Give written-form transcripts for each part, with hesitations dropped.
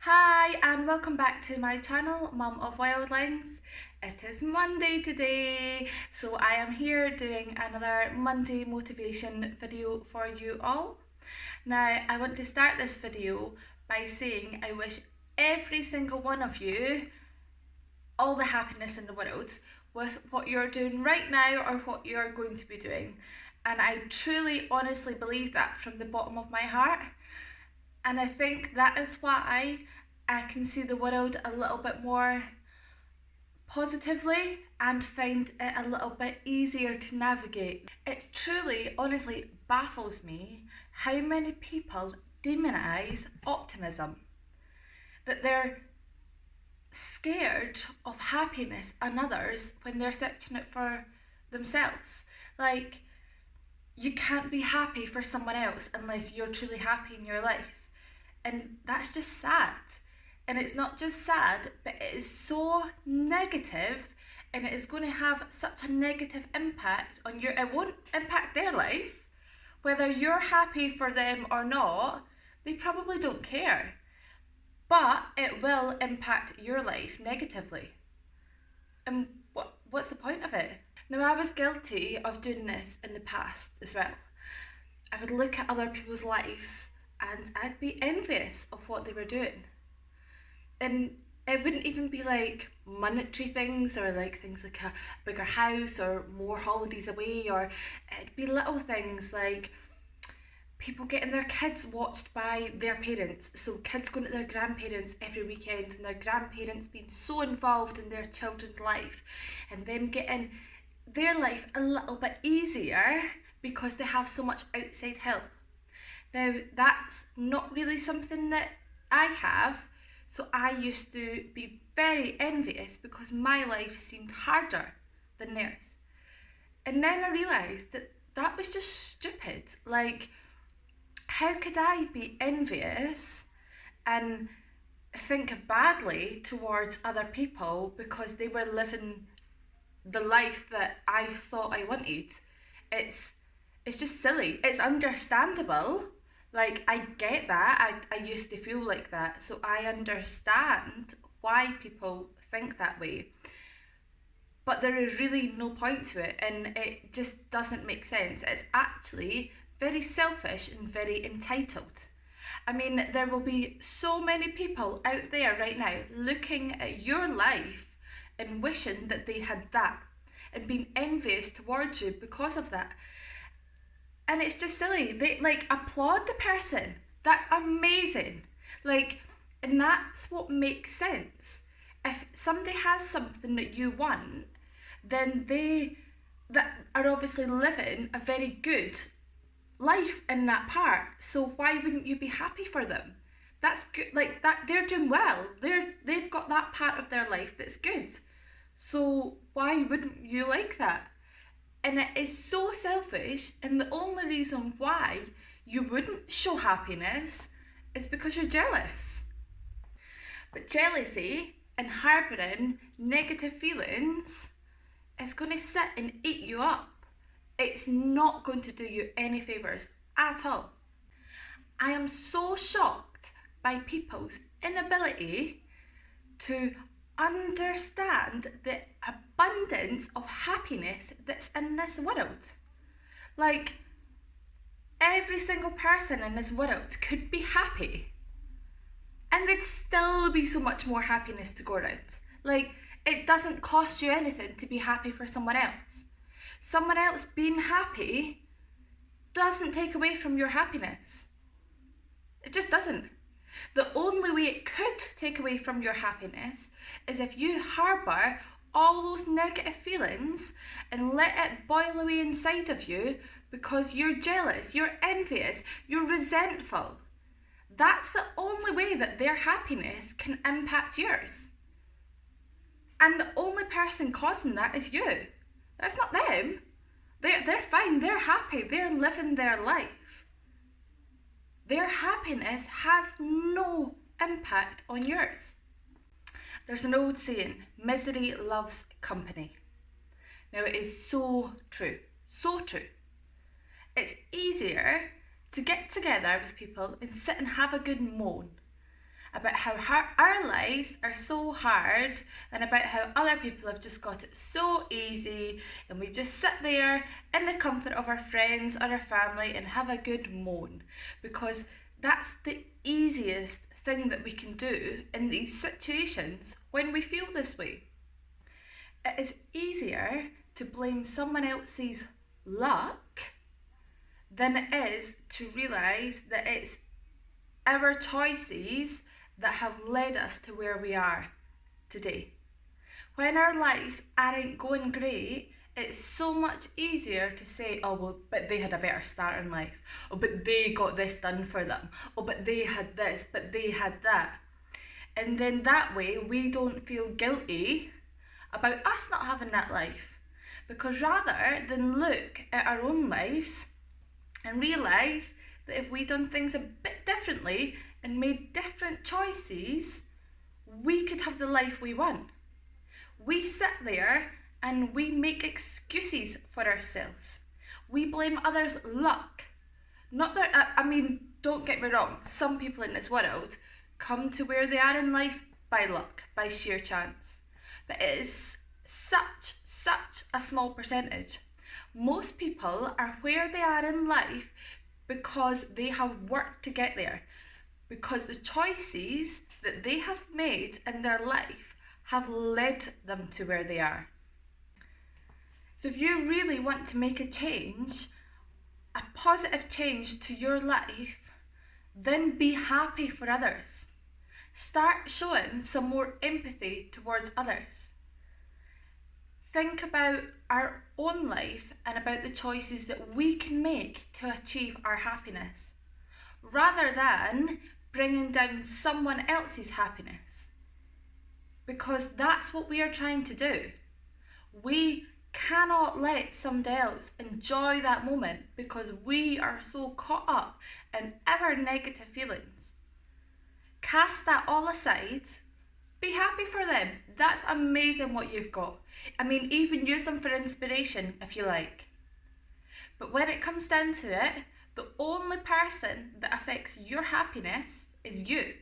Hi and welcome back to my channel, Mum of Wildlines. It is Monday today, so I am here doing another Monday motivation video for you all. Now, I want to start this video by saying I wish every single one of you all the happiness in the world with what you're doing right now or what you're going to be doing. And I truly, honestly believe that from the bottom of my heart. And I think that is why I can see the world a little bit more positively and find it a little bit easier to navigate. It truly, honestly baffles me how many people demonize optimism. That they're scared of happiness in others when they're searching it for themselves. Like, you can't be happy for someone else unless you're truly happy in your life. And that's just sad. And it's not just sad, but it is so negative, and it is going to have such a negative impact on your, it won't impact their life. Whether you're happy for them or not, they probably don't care. But it will impact your life negatively. And what's the point of it? Now, I was guilty of doing this in the past as well. I would look at other people's lives and I'd be envious of what they were doing. And it wouldn't even be like monetary things or like things like a bigger house or more holidays away, or it'd be little things like people getting their kids watched by their parents. So kids going to their grandparents every weekend and their grandparents being so involved in their children's life and them getting their life a little bit easier because they have so much outside help. Now, that's not really something that I have, so I used to be very envious because my life seemed harder than theirs. And then I realised that that was just stupid. Like, how could I be envious and think badly towards other people because they were living the life that I thought I wanted? It's just silly. It's understandable. Like, I get that. I used to feel like that, so I understand why people think that way. But there is really no point to it, and it just doesn't make sense. It's actually very selfish and very entitled. I mean, there will be so many people out there right now looking at your life and wishing that they had that and being envious towards you because of that. And it's just silly. They like applaud the person. That's amazing. Like, and that's what makes sense. If somebody has something that you want, then they that are obviously living a very good life in that part. So why wouldn't you be happy for them? That's good. Like, that they're doing well. They've got that part of their life that's good. So why wouldn't you like that? And it is so selfish, and the only reason why you wouldn't show happiness is because you're jealous. But jealousy and harbouring negative feelings is going to sit and eat you up. It's not going to do you any favours at all. I am so shocked by people's inability to understand the abundance of happiness that's in this world. Like, every single person in this world could be happy, and there'd still be so much more happiness to go around. Like, it doesn't cost you anything to be happy for someone else. Someone else being happy doesn't take away from your happiness. It just doesn't. The only way it could take away from your happiness is if you harbour all those negative feelings and let it boil away inside of you because you're jealous, you're envious, you're resentful. That's the only way that their happiness can impact yours. And the only person causing that is you. That's not them. They're fine, they're happy, they're living their life. Their happiness has no impact on yours. There's an old saying, misery loves company. Now, it is so true, so true. It's easier to get together with people and sit and have a good moan about how our lives are so hard, and about how other people have just got it so easy, and we just sit there in the comfort of our friends or our family and have a good moan, because that's the easiest thing that we can do in these situations when we feel this way. It is easier to blame someone else's luck than it is to realise that it's our choices that have led us to where we are today. When our lives aren't going great, it's so much easier to say, oh, well, but they had a better start in life. Oh, but they got this done for them. Oh, but they had this, but they had that. And then that way, we don't feel guilty about us not having that life. Because rather than look at our own lives and realise that if we done things a bit differently and made different choices, we could have the life we want. We sit there and we make excuses for ourselves. We blame others' luck. Not that, don't get me wrong, some people in this world come to where they are in life by luck, by sheer chance. But it is such a small percentage. Most people are where they are in life because they have worked to get there, because the choices that they have made in their life have led them to where they are. So if you really want to make a change, a positive change to your life, then be happy for others. Start showing some more empathy towards others. Think about our own life and about the choices that we can make to achieve our happiness, rather than bringing down someone else's happiness. Because that's what we are trying to do. We cannot let somebody else enjoy that moment because we are so caught up in our negative feelings. Cast that all aside. Be happy for them. That's amazing what you've got. Even use them for inspiration if you like. But when it comes down to it, the only person that affects your happiness is you.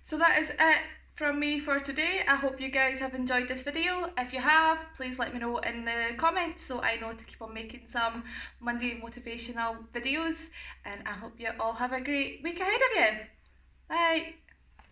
So that is it from me for today. I hope you guys have enjoyed this video. If you have, please let me know in the comments so I know to keep on making some Monday motivational videos. And I hope you all have a great week ahead of you. Bye.